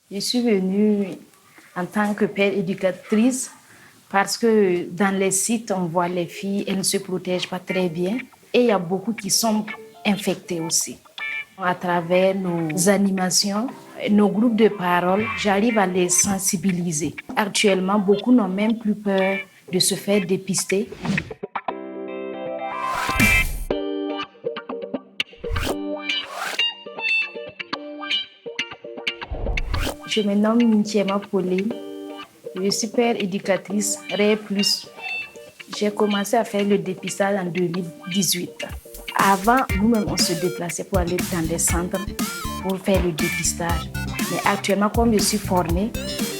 Je suis venue en tant que père éducatrice parce que dans les sites, on voit les filles, elles ne se protègent pas très bien et il y a beaucoup qui sont infectées aussi. À travers nos animations, nos groupes de parole, j'arrive à les sensibiliser. Actuellement, beaucoup n'ont même plus peur de se faire dépister. Je me nomme Mintiema Pauline. Je suis père éducatrice RE+. J'ai commencé à faire le dépistage en 2018. Avant, nous-mêmes, on se déplaçait pour aller dans des centres pour faire le dépistage. Mais actuellement, comme je suis formée,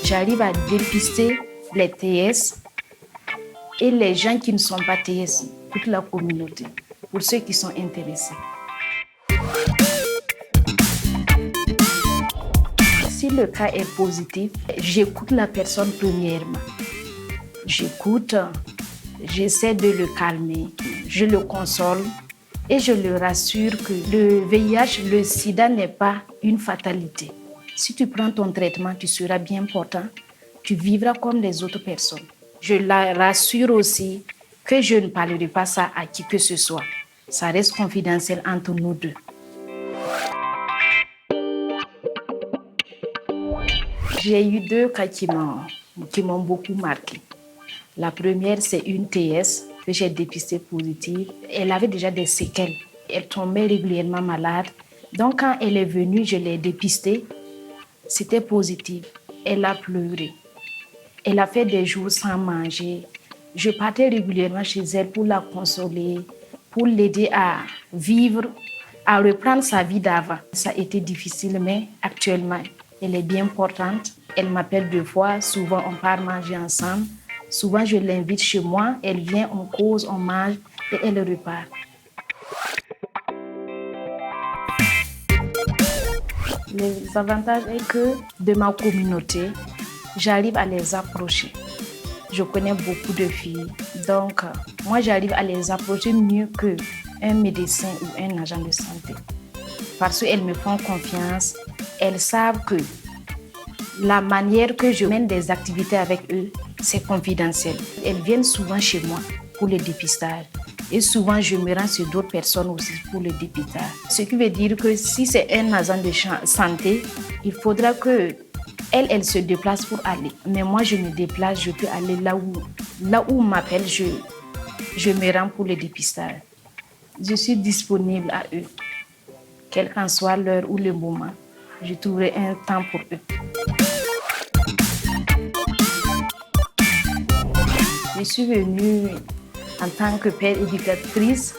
j'arrive à dépister les TS et les gens qui ne sont pas TS, toute la communauté, pour ceux qui sont intéressés. Si le cas est positif, j'écoute la personne premièrement. J'écoute, j'essaie de le calmer, je le console et je le rassure que le VIH, le sida n'est pas une fatalité. Si tu prends ton traitement, tu seras bien portant, tu vivras comme les autres personnes. Je la rassure aussi que je ne parlerai pas ça à qui que ce soit. Ça reste confidentiel entre nous deux. J'ai eu deux cas qui m'ont beaucoup marqué. La première, c'est une TS que j'ai dépistée positive. Elle avait déjà des séquelles. Elle tombait régulièrement malade. Donc, quand elle est venue, je l'ai dépistée. C'était positif. Elle a pleuré. Elle a fait des jours sans manger. Je partais régulièrement chez elle pour la consoler, pour l'aider à vivre, à reprendre sa vie d'avant. Ça a été difficile, mais actuellement, elle est bien portante. Elle m'appelle 2 fois. Souvent, on part manger ensemble. Souvent, je l'invite chez moi. Elle vient, on cause, on mange et elle repart. Les avantages est que de ma communauté, j'arrive à les approcher. Je connais beaucoup de filles. Donc, moi, j'arrive à les approcher mieux qu'un médecin ou un agent de santé. Parce qu'elles me font confiance. Elles savent que la manière que je mène des activités avec eux, c'est confidentiel. Elles viennent souvent chez moi pour le dépistage. Et souvent, je me rends sur d'autres personnes aussi pour le dépistage. Ce qui veut dire que si c'est un agent de santé, il faudra que elle se déplace pour aller. Mais moi, je me déplace, je peux aller là où on m'appelle, je me rends pour le dépistage. Je suis disponible à eux. Quel qu'en soit l'heure ou le moment, je trouverai un temps pour eux. Je suis venue en tant que père éducatrice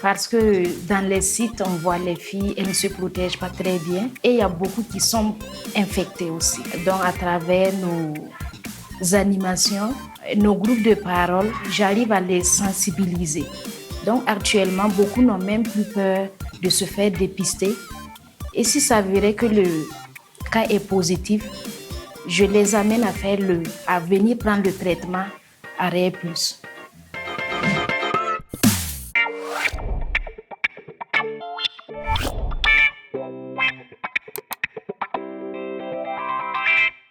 parce que dans les sites, on voit les filles, elles ne se protègent pas très bien et il y a beaucoup qui sont infectées aussi. Donc à travers nos animations, nos groupes de parole, j'arrive à les sensibiliser. Donc actuellement, beaucoup n'ont même plus peur de se faire dépister. Et si ça s'avérait que le cas est positif, je les amène à venir prendre le traitement à RE+.